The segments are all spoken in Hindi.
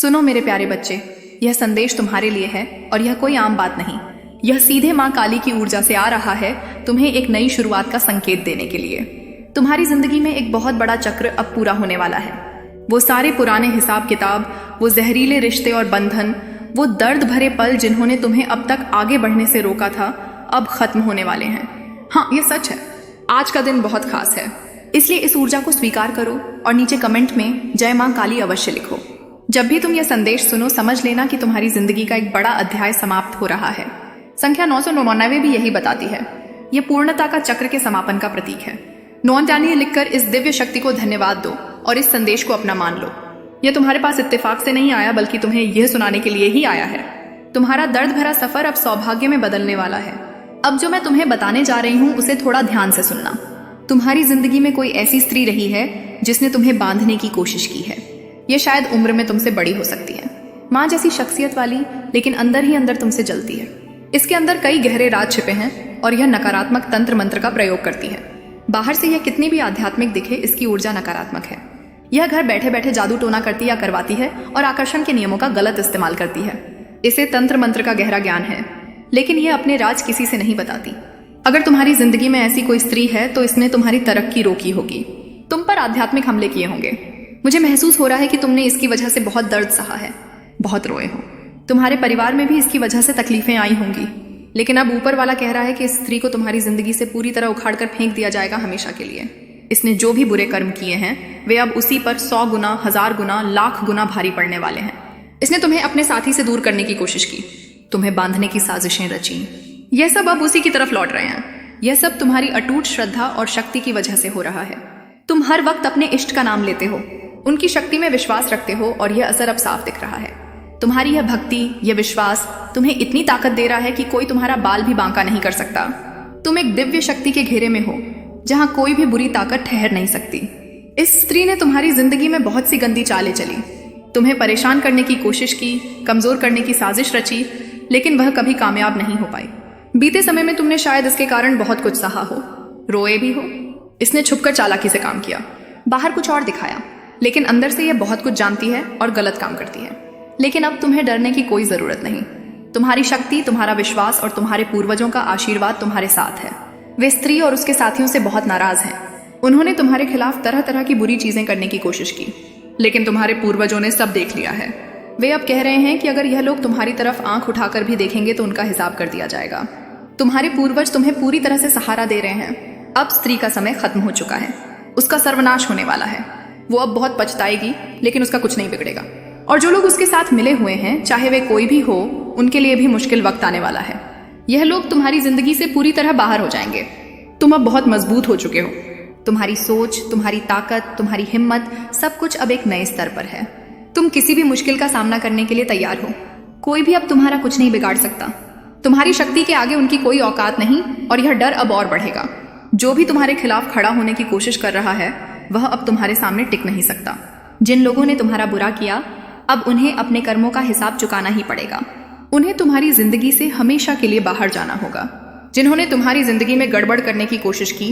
सुनो मेरे प्यारे बच्चे, यह संदेश तुम्हारे लिए है और यह कोई आम बात नहीं। यह सीधे माँ काली की ऊर्जा से आ रहा है, तुम्हें एक नई शुरुआत का संकेत देने के लिए। तुम्हारी जिंदगी में एक बहुत बड़ा चक्र अब पूरा होने वाला है। वो सारे पुराने हिसाब किताब, वो जहरीले रिश्ते और बंधन, वो दर्द भरे पल जिन्होंने तुम्हें अब तक आगे बढ़ने से रोका था, अब खत्म होने वाले हैं। हाँ, ये सच है। आज का दिन बहुत खास है, इसलिए इस ऊर्जा को स्वीकार करो और नीचे कमेंट में जय माँ काली अवश्य लिखो। जब भी तुम यह संदेश सुनो, समझ लेना कि तुम्हारी जिंदगी का एक बड़ा अध्याय समाप्त हो रहा है। संख्या 999 भी यही बताती है। यह पूर्णता का चक्र के समापन का प्रतीक है। 99 लिखकर इस दिव्य शक्ति को धन्यवाद दो और इस संदेश को अपना मान लो। यह तुम्हारे पास इत्तेफाक से नहीं आया, बल्कि तुम्हें यह सुनाने के लिए ही आया है। तुम्हारा दर्द भरा सफर अब सौभाग्य में बदलने वाला है। अब जो मैं तुम्हें बताने जा रही हूँ, उसे थोड़ा ध्यान से सुनना। तुम्हारी जिंदगी में कोई ऐसी स्त्री रही है जिसने तुम्हें बांधने की कोशिश की है। यह शायद उम्र में तुमसे बड़ी हो सकती है, माँ जैसी शख्सियत वाली, लेकिन अंदर ही अंदर तुमसे जलती है। इसके अंदर कई गहरे राज छिपे हैं और यह नकारात्मक तंत्र मंत्र का प्रयोग करती है। बाहर से यह कितनी भी आध्यात्मिक दिखे, इसकी ऊर्जा नकारात्मक है। यह घर बैठे बैठे जादू टोना करती या करवाती है और आकर्षण के नियमों का गलत इस्तेमाल करती है। इसे तंत्र मंत्र का गहरा ज्ञान है, लेकिन यह अपने राज किसी से नहीं बताती। अगर तुम्हारी जिंदगी में ऐसी कोई स्त्री है तो इसने तुम्हारी तरक्की रोकी होगी, तुम पर आध्यात्मिक हमले किए होंगे। मुझे महसूस हो रहा है कि तुमने इसकी वजह से बहुत दर्द सहा है, बहुत रोए हो। तुम्हारे परिवार में भी इसकी वजह से तकलीफें आई होंगी, लेकिन अब ऊपर वाला कह रहा है कि इस स्त्री को तुम्हारी जिंदगी से पूरी तरह उखाड़ कर फेंक दिया जाएगा हमेशा के लिए। इसने जो भी बुरे कर्म किए हैं, वे अब उसी पर 100 गुना, 1000 गुना, लाख गुना भारी पड़ने वाले हैं। इसने तुम्हें अपने साथी से दूर करने की कोशिश की, तुम्हें बांधने की साजिशें रची। यह सब अब उसी की तरफ लौट रहे हैं। यह सब तुम्हारी अटूट श्रद्धा और शक्ति की वजह से हो रहा है। तुम हर वक्त अपने इष्ट का नाम लेते हो, उनकी शक्ति में विश्वास रखते हो और यह असर अब साफ दिख रहा है। तुम्हारी यह भक्ति, यह विश्वास तुम्हें इतनी ताकत दे रहा है कि कोई तुम्हारा बाल भी बांका नहीं कर सकता। तुम एक दिव्य शक्ति के घेरे में हो, जहां कोई भी बुरी ताकत ठहर नहीं सकती। इस स्त्री ने तुम्हारी जिंदगी में बहुत सी गंदी चालें चली, तुम्हें परेशान करने की कोशिश की, कमजोर करने की साजिश रची, लेकिन वह कभी कामयाब नहीं हो पाई। बीते समय में तुमने शायद इसके कारण बहुत कुछ सहा हो, रोए भी हो। इसने छुपकर चालाकी से काम किया, बाहर कुछ और दिखाया, लेकिन अंदर से यह बहुत कुछ जानती है और गलत काम करती है। लेकिन अब तुम्हें डरने की कोई जरूरत नहीं। तुम्हारी शक्ति, तुम्हारा विश्वास और तुम्हारे पूर्वजों का आशीर्वाद तुम्हारे साथ है। वे स्त्री और उसके साथियों से बहुत नाराज हैं। उन्होंने तुम्हारे खिलाफ तरह तरह की बुरी चीजें करने की कोशिश की, लेकिन तुम्हारे पूर्वजों ने सब देख लिया है। वे अब कह रहे हैं कि अगर यह लोग तुम्हारी तरफ आंख उठाकर भी देखेंगे तो उनका हिसाब कर दिया जाएगा। तुम्हारे पूर्वज तुम्हें पूरी तरह से सहारा दे रहे हैं। अब स्त्री का समय खत्म हो चुका है, उसका सर्वनाश होने वाला है। वो अब बहुत पछताएगी, लेकिन उसका कुछ नहीं बिगड़ेगा। और जो लोग उसके साथ मिले हुए हैं, चाहे वे कोई भी हो, उनके लिए भी मुश्किल वक्त आने वाला है। यह लोग तुम्हारी जिंदगी से पूरी तरह बाहर हो जाएंगे। तुम अब बहुत मजबूत हो चुके हो। तुम्हारी सोच, तुम्हारी ताकत, तुम्हारी हिम्मत, सब कुछ अब एक नए स्तर पर है। तुम किसी भी मुश्किल का सामना करने के लिए तैयार हो। कोई भी अब तुम्हारा कुछ नहीं बिगाड़ सकता। तुम्हारी शक्ति के आगे उनकी कोई औकात नहीं, और यह डर अब और बढ़ेगा। जो भी तुम्हारे खिलाफ खड़ा होने की कोशिश कर रहा है, वह अब तुम्हारे सामने टिक नहीं सकता। जिन लोगों ने तुम्हारा बुरा किया, अब उन्हें अपने कर्मों का हिसाब चुकाना ही पड़ेगा। उन्हें तुम्हारी जिंदगी से हमेशा के लिए बाहर जाना होगा। जिन्होंने तुम्हारी जिंदगी में गड़बड़ करने की कोशिश की,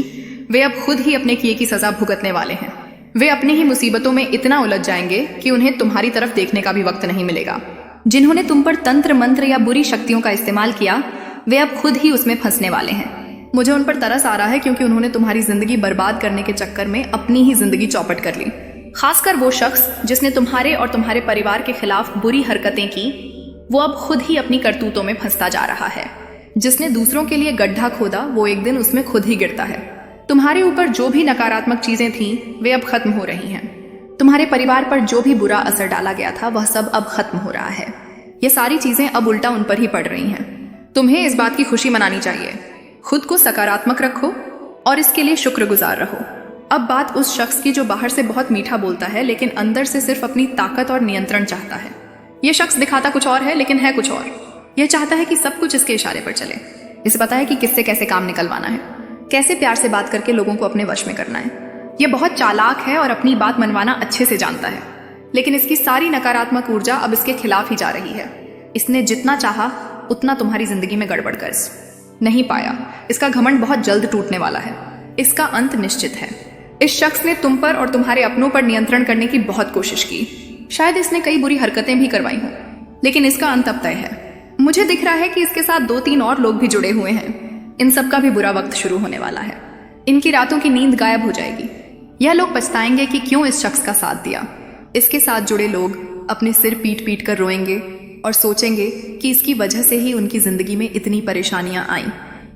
वे अब खुद ही अपने किए की सजा भुगतने वाले हैं। वे अपनी ही मुसीबतों में इतना उलझ जाएंगे कि उन्हें तुम्हारी तरफ देखने का भी वक्त नहीं मिलेगा। जिन्होंने तुम पर तंत्र मंत्र या बुरी शक्तियों का इस्तेमाल किया, वे अब खुद ही उसमें फंसने वाले हैं। मुझे उन पर तरस आ रहा है, क्योंकि उन्होंने तुम्हारी जिंदगी बर्बाद करने के चक्कर में अपनी ही जिंदगी चौपट कर ली। खासकर वो शख्स जिसने तुम्हारे और तुम्हारे परिवार के खिलाफ बुरी हरकतें की, वो अब खुद ही अपनी करतूतों में फंसता जा रहा है। जिसने दूसरों के लिए गड्ढा खोदा, वो एक दिन उसमें खुद ही गिरता है। तुम्हारे ऊपर जो भी नकारात्मक चीजें थीं, वे अब खत्म हो रही हैं। तुम्हारे परिवार पर जो भी बुरा असर डाला गया था, वह सब अब खत्म हो रहा है। ये सारी चीजें अब उल्टा उन पर ही पड़ रही हैं। तुम्हें इस बात की खुशी मनानी चाहिए। खुद को सकारात्मक रखो और इसके लिए शुक्रगुजार रहो। अब बात उस शख्स की जो बाहर से बहुत मीठा बोलता है, लेकिन अंदर से सिर्फ अपनी ताकत और नियंत्रण चाहता है। यह शख्स दिखाता कुछ और है, लेकिन है कुछ और। यह चाहता है कि सब कुछ इसके इशारे पर चले। इसे पता है कि किससे कैसे काम निकलवाना है, कैसे प्यार से बात करके लोगों को अपने वश में करना है। यह बहुत चालाक है और अपनी बात मनवाना अच्छे से जानता है, लेकिन इसकी सारी नकारात्मक ऊर्जा अब इसके खिलाफ ही जा रही है। इसने जितना चाहा उतना तुम्हारी जिंदगी में गड़बड़ कर नहीं पाया। इसका घमंड बहुत जल्द टूटने वाला है। इसका अंत निश्चित है। इस शख्स ने तुम पर और तुम्हारे अपनों पर नियंत्रण करने की बहुत कोशिश की, शायद इसने कई बुरी हरकतें भी करवाई हों, लेकिन इसका अंत अब तय है। मुझे दिख रहा है कि इसके साथ 2-3 और लोग भी जुड़े हुए हैं। इन सब का भी बुरा वक्त शुरू होने वाला है। इनकी रातों की नींद गायब हो जाएगी। यह लोग पछताएंगे कि क्यों इस शख्स का साथ दिया। इसके साथ जुड़े लोग अपने सिर पीट पीट कर रोएंगे और सोचेंगे कि इसकी वजह से ही उनकी जिंदगी में इतनी परेशानियां आईं।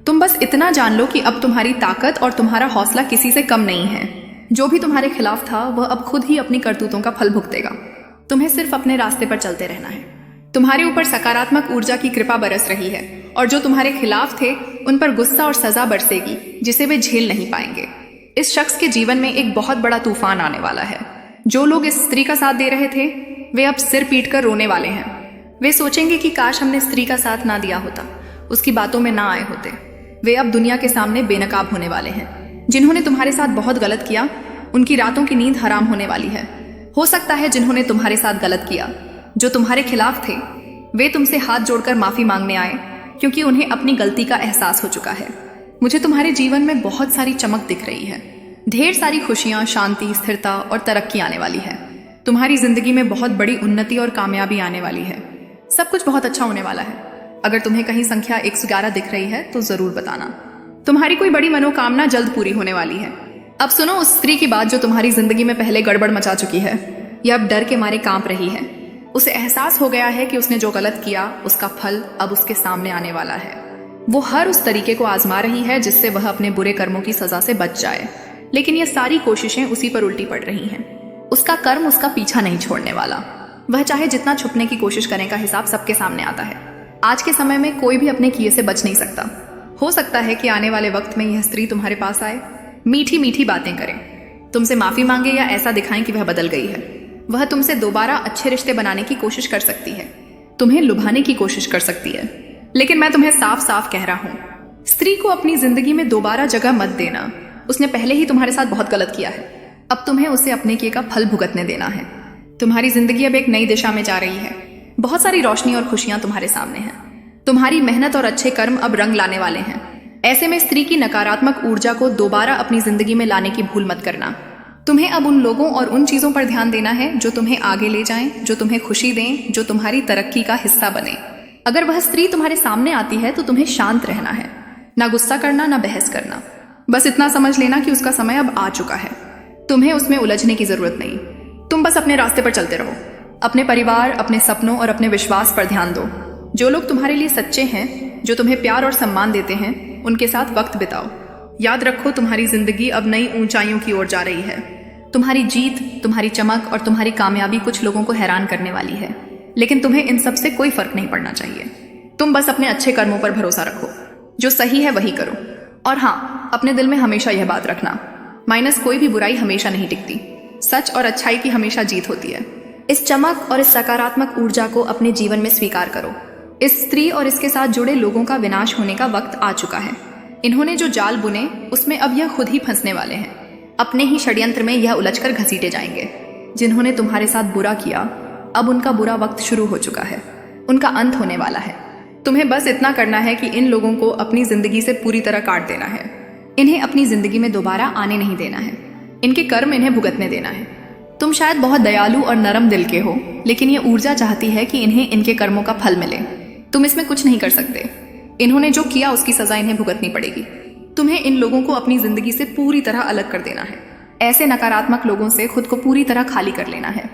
तुम बस इतना जान लो कि अब तुम्हारी ताकत और तुम्हारा हौसला किसी से कम नहीं है। जो भी तुम्हारे खिलाफ था वह अब खुद ही अपनी करतूतों का फल भुगतेगा। तुम्हें सिर्फ अपने रास्ते पर चलते रहना है। तुम्हारे ऊपर सकारात्मक ऊर्जा की कृपा बरस रही है और जो तुम्हारे खिलाफ थे उन पर गुस्सा और सजा बरसेगी जिसे वे झेल नहीं पाएंगे। इस शख्स के जीवन में एक बहुत बड़ा तूफान आने वाला है। जो लोग इस स्त्री का साथ दे रहे थे वे अब सिर पीट कर रोने वाले हैं। वे सोचेंगे कि काश हमने स्त्री का साथ ना दिया होता, उसकी बातों में ना आए होते। वे अब दुनिया के सामने बेनकाब होने वाले हैं। जिन्होंने तुम्हारे साथ बहुत गलत किया उनकी रातों की नींद हराम होने वाली है। हो सकता है जिन्होंने तुम्हारे साथ गलत किया, जो तुम्हारे खिलाफ थे, वे तुमसे हाथ जोड़कर माफी मांगने आए क्योंकि उन्हें अपनी गलती का एहसास हो चुका है। मुझे तुम्हारे जीवन में बहुत सारी चमक दिख रही है। ढेर सारी खुशियां, शांति, स्थिरता और तरक्की आने वाली है। तुम्हारी जिंदगी में बहुत बड़ी उन्नति और कामयाबी आने वाली है। सब कुछ बहुत अच्छा होने वाला है। अगर तुम्हें कहीं संख्या 111 दिख रही है तो जरूर बताना। तुम्हारी कोई बड़ी मनोकामना जल्द पूरी होने वाली है। अब सुनो उस स्त्री की बात जो तुम्हारी जिंदगी में पहले गड़बड़ मचा चुकी है। यह अब डर के मारे कांप रही है। उसे एहसास हो गया है कि उसने जो गलत किया उसका फल अब उसके सामने आने वाला है। वो हर उस तरीके को आजमा रही है जिससे वह अपने बुरे कर्मों की सजा से बच जाए, लेकिन ये सारी कोशिशें उसी पर उल्टी पड़ रही हैं। उसका कर्म उसका पीछा नहीं छोड़ने वाला। वह चाहे जितना छुपने की कोशिश करने का हिसाब सबके सामने आता है। आज के समय में कोई भी अपने किए से बच नहीं सकता। हो सकता है कि आने वाले वक्त में यह स्त्री तुम्हारे पास आए, मीठी मीठी बातें करें, तुमसे माफी मांगे या ऐसा दिखाएं कि वह बदल गई है। वह तुमसे दोबारा अच्छे रिश्ते बनाने की कोशिश कर सकती है, तुम्हें लुभाने की कोशिश कर सकती है। लेकिन मैं तुम्हें साफ साफ कह रहा हूं, स्त्री को अपनी जिंदगी में दोबारा जगह मत देना। उसने पहले ही तुम्हारे साथ बहुत गलत किया है। अब तुम्हें उसे अपने किए का फल भुगतने देना है। तुम्हारी जिंदगी अब एक नई दिशा में जा रही है। बहुत सारी रोशनी और खुशियां तुम्हारे सामने हैं। तुम्हारी मेहनत और अच्छे कर्म अब रंग लाने वाले हैं। ऐसे में स्त्री की नकारात्मक ऊर्जा को दोबारा अपनी जिंदगी में लाने की भूल मत करना। तुम्हें अब उन लोगों और उन चीजों पर ध्यान देना है जो तुम्हें आगे ले जाएं, जो तुम्हें खुशी दें, जो तुम्हारी तरक्की का हिस्सा बने। अगर वह स्त्री तुम्हारे सामने आती है तो तुम्हें शांत रहना है, ना गुस्सा करना, ना बहस करना। बस इतना समझ लेना कि उसका समय अब आ चुका है। तुम्हें उसमें उलझने की जरूरत नहीं। तुम बस अपने रास्ते पर चलते रहो। अपने परिवार, अपने सपनों और अपने विश्वास पर ध्यान दो। जो लोग तुम्हारे लिए सच्चे हैं, जो तुम्हें प्यार और सम्मान देते हैं, उनके साथ वक्त बिताओ। याद रखो तुम्हारी जिंदगी अब नई ऊंचाइयों की ओर जा रही है। तुम्हारी जीत, तुम्हारी चमक और तुम्हारी कामयाबी कुछ लोगों को हैरान करने वाली है, लेकिन तुम्हें इन सब से कोई फर्क नहीं पड़ना चाहिए। तुम बस अपने अच्छे कर्मों पर भरोसा रखो। जो सही है वही करो। और हाँ, अपने दिल में हमेशा यह बात रखना, माइनस कोई भी बुराई हमेशा नहीं टिकती। सच और अच्छाई की हमेशा जीत होती है। इस चमक और इस सकारात्मक ऊर्जा को अपने जीवन में स्वीकार करो। इस स्त्री और इसके साथ जुड़े लोगों का विनाश होने का वक्त आ चुका है। इन्होंने जो जाल बुने उसमें अब यह खुद ही फंसने वाले हैं। अपने ही षड्यंत्र में यह उलझकर घसीटे जाएंगे। जिन्होंने तुम्हारे साथ बुरा किया, अब उनका बुरा वक्त शुरू हो चुका है। उनका अंत होने वाला है। तुम्हें बस इतना करना है कि इन लोगों को अपनी जिंदगी से पूरी तरह काट देना है। इन्हें अपनी जिंदगी में दोबारा आने नहीं देना है। इनके कर्म इन्हें भुगतने देना है। तुम शायद बहुत दयालु और नरम दिल के हो, लेकिन ये ऊर्जा चाहती है कि इन्हें इनके कर्मों का फल मिले। तुम इसमें कुछ नहीं कर सकते। इन्होंने जो किया उसकी सजा इन्हें भुगतनी पड़ेगी। तुम्हें इन लोगों को अपनी जिंदगी से पूरी तरह अलग कर देना है। ऐसे नकारात्मक लोगों से खुद को पूरी तरह खाली कर लेना है।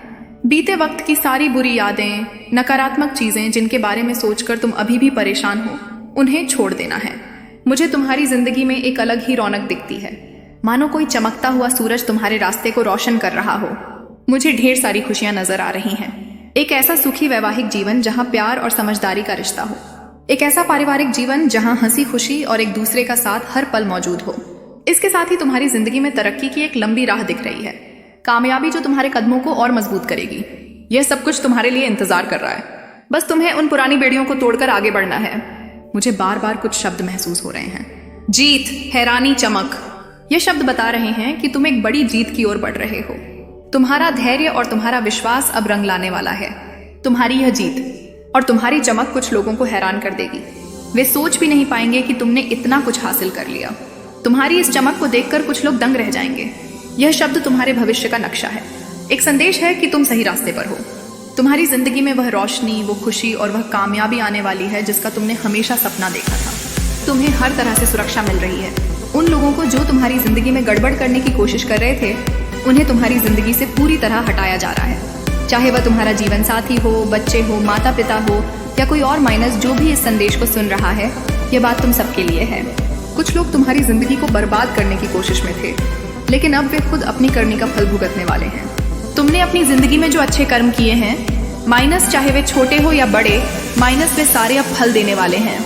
बीते वक्त की सारी बुरी यादें, नकारात्मक चीजें जिनके बारे में सोचकर तुम अभी भी परेशान हो, उन्हें छोड़ देना है। मुझे तुम्हारी जिंदगी में एक अलग ही रौनक दिखती है, मानो कोई चमकता हुआ सूरज तुम्हारे रास्ते को रोशन कर रहा हो। मुझे ढेर सारी खुशियां नजर आ रही हैं। एक ऐसा सुखी वैवाहिक जीवन जहां प्यार और समझदारी का रिश्ता हो। एक ऐसा पारिवारिक जीवन जहां हंसी खुशी और एक दूसरे का साथ हर पल मौजूद हो। इसके साथ ही तुम्हारी जिंदगी में तरक्की की एक लंबी राह दिख रही है। कामयाबी जो तुम्हारे कदमों को और मजबूत करेगी। यह सब कुछ तुम्हारे लिए इंतजार कर रहा है। बस तुम्हें उन पुरानी बेड़ियों को तोड़कर आगे बढ़ना है। मुझे बार बार कुछ शब्द महसूस हो रहे हैं। जीत, हैरानी, चमक। ये शब्द बता रहे हैं कि तुम एक बड़ी जीत की ओर बढ़ रहे हो। तुम्हारा धैर्य और तुम्हारा विश्वास अब रंग लाने वाला है। तुम्हारी यह जीत और तुम्हारी चमक कुछ लोगों को हैरान कर देगी। वे सोच भी नहीं पाएंगे कि तुमने इतना कुछ हासिल कर लिया। तुम्हारी इस चमक को देखकर कुछ लोग दंग रह जाएंगे। यह शब्द तुम्हारे भविष्य का नक्शा है। एक संदेश है कि तुम सही रास्ते पर हो। तुम्हारी जिंदगी में वह रोशनी, वो खुशी और वह कामयाबी आने वाली है जिसका तुमने हमेशा सपना देखा था। तुम्हें हर तरह से सुरक्षा मिल रही है। उन लोगों को जो तुम्हारी जिंदगी में गड़बड़ करने की कोशिश कर रहे थे, उन्हें तुम्हारी जिंदगी से पूरी तरह हटाया जा रहा है। चाहे वह तुम्हारा जीवन साथी हो, बच्चे हो, माता पिता हो या कोई और माइनस जो भी इस संदेश को सुन रहा है, यह बात तुम सबके लिए है। कुछ लोग तुम्हारी जिंदगी को बर्बाद करने की कोशिश में थे, लेकिन अब वे खुद अपनी करनी का फल भुगतने वाले हैं। तुमने अपनी जिंदगी में जो अच्छे कर्म किए हैं, माइनस चाहे वे छोटे हो या बड़े, माइनस वे सारे अब फल देने वाले हैं।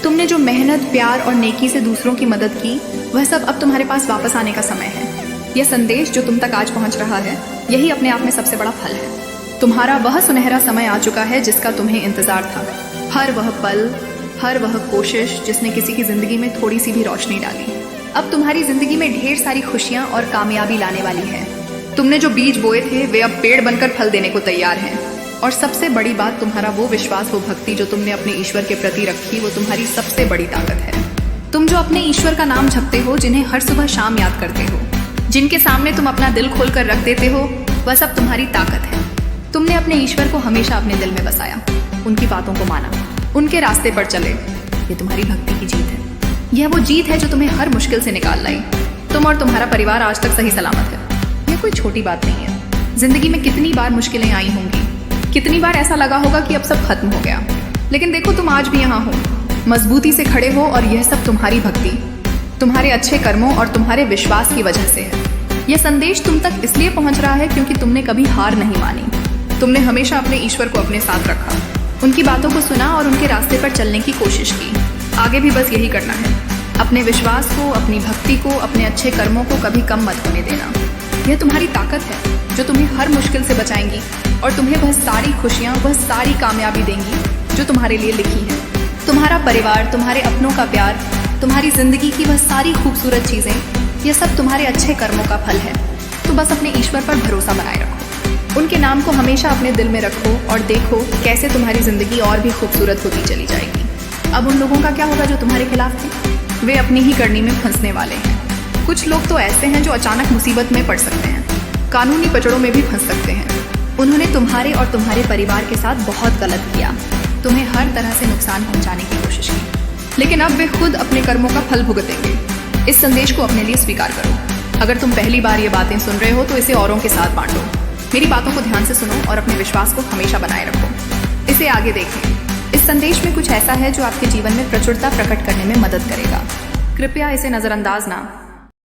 तुमने जो मेहनत, प्यार और नेकी से दूसरों की मदद की, वह सब अब तुम्हारे पास वापस आने का समय है। यह संदेश जो तुम तक आज पहुंच रहा है, यही अपने आप में सबसे बड़ा फल है। तुम्हारा वह सुनहरा समय आ चुका है जिसका तुम्हें इंतजार था। हर वह पल, हर वह कोशिश जिसने किसी की जिंदगी में थोड़ी सी भी रोशनी डाली, अब तुम्हारी जिंदगी में ढेर सारी खुशियां और कामयाबी लाने वाली है। तुमने जो बीज बोए थे, वे अब पेड़ बनकर फल देने को तैयार हैं। और सबसे बड़ी बात, तुम्हारा वो विश्वास, वो भक्ति जो तुमने अपने ईश्वर के प्रति रखी, वो तुम्हारी सबसे बड़ी ताकत है। तुम जो अपने ईश्वर का नाम जपते हो, जिन्हें हर सुबह शाम याद करते हो, जिनके सामने तुम अपना दिल खोल कर रख देते हो, वह सब तुम्हारी ताकत है। तुमने अपने ईश्वर को हमेशा अपने दिल में बसाया, उनकी बातों को माना, उनके रास्ते पर चले। ये तुम्हारी भक्ति की जीत है। यह वो जीत है जो तुम्हें हर मुश्किल से निकाल लाई। तुम और तुम्हारा परिवार आज तक सही सलामत है। यह कोई छोटी बात नहीं है। जिंदगी में कितनी बार मुश्किलें आई होंगी, कितनी बार ऐसा लगा होगा कि अब सब खत्म हो गया, लेकिन देखो तुम आज भी यहाँ हो, मजबूती से खड़े हो। और यह सब तुम्हारी भक्ति, तुम्हारे अच्छे कर्मों और तुम्हारे विश्वास की वजह से है। यह संदेश तुम तक इसलिए पहुंच रहा है क्योंकि तुमने कभी हार नहीं मानी। तुमने हमेशा अपने ईश्वर को अपने साथ रखा, उनकी बातों को सुना और उनके रास्ते पर चलने की कोशिश की। आगे भी बस यही करना है। अपने विश्वास को, अपनी भक्ति को, अपने अच्छे कर्मों को कभी कम मत होने देना। यह तुम्हारी ताकत है जो तुम्हें हर मुश्किल से बचाएंगी और तुम्हें वह सारी खुशियाँ, वह सारी कामयाबी देंगी जो तुम्हारे लिए लिखी है। तुम्हारा परिवार, तुम्हारे अपनों का प्यार, तुम्हारी जिंदगी की वह सारी खूबसूरत चीज़ें, यह सब तुम्हारे अच्छे कर्मों का फल है। तो बस अपने ईश्वर पर भरोसा बनाए रखो, उनके नाम को हमेशा अपने दिल में रखो और देखो कैसे तुम्हारी जिंदगी और भी खूबसूरत होती चली जाएगी। अब उन लोगों का क्या होगा जो तुम्हारे खिलाफ थे? वे अपनी ही करनी में फंसने वाले हैं। कुछ लोग तो ऐसे हैं जो अचानक मुसीबत में पड़ सकते हैं, कानूनी पचड़ों में भी फंस सकते हैं। उन्होंने तुम्हारे और तुम्हारे परिवार के साथ बहुत गलत किया, तुम्हें हर तरह से नुकसान पहुंचाने की कोशिश की, लेकिन अब वे खुद अपने कर्मों का फल भुगतेंगे। इस संदेश को अपने लिए स्वीकार करो। अगर तुम पहली बार ये बातें सुन रहे हो तो इसे औरों के साथ बांटो। मेरी बातों को ध्यान से सुनो और अपने विश्वास को हमेशा बनाए रखो। इसे आगे देखें। इस संदेश में कुछ ऐसा है जो आपके जीवन में प्रचुरता प्रकट करने में मदद करेगा। कृपया इसे नज़रअंदाज ना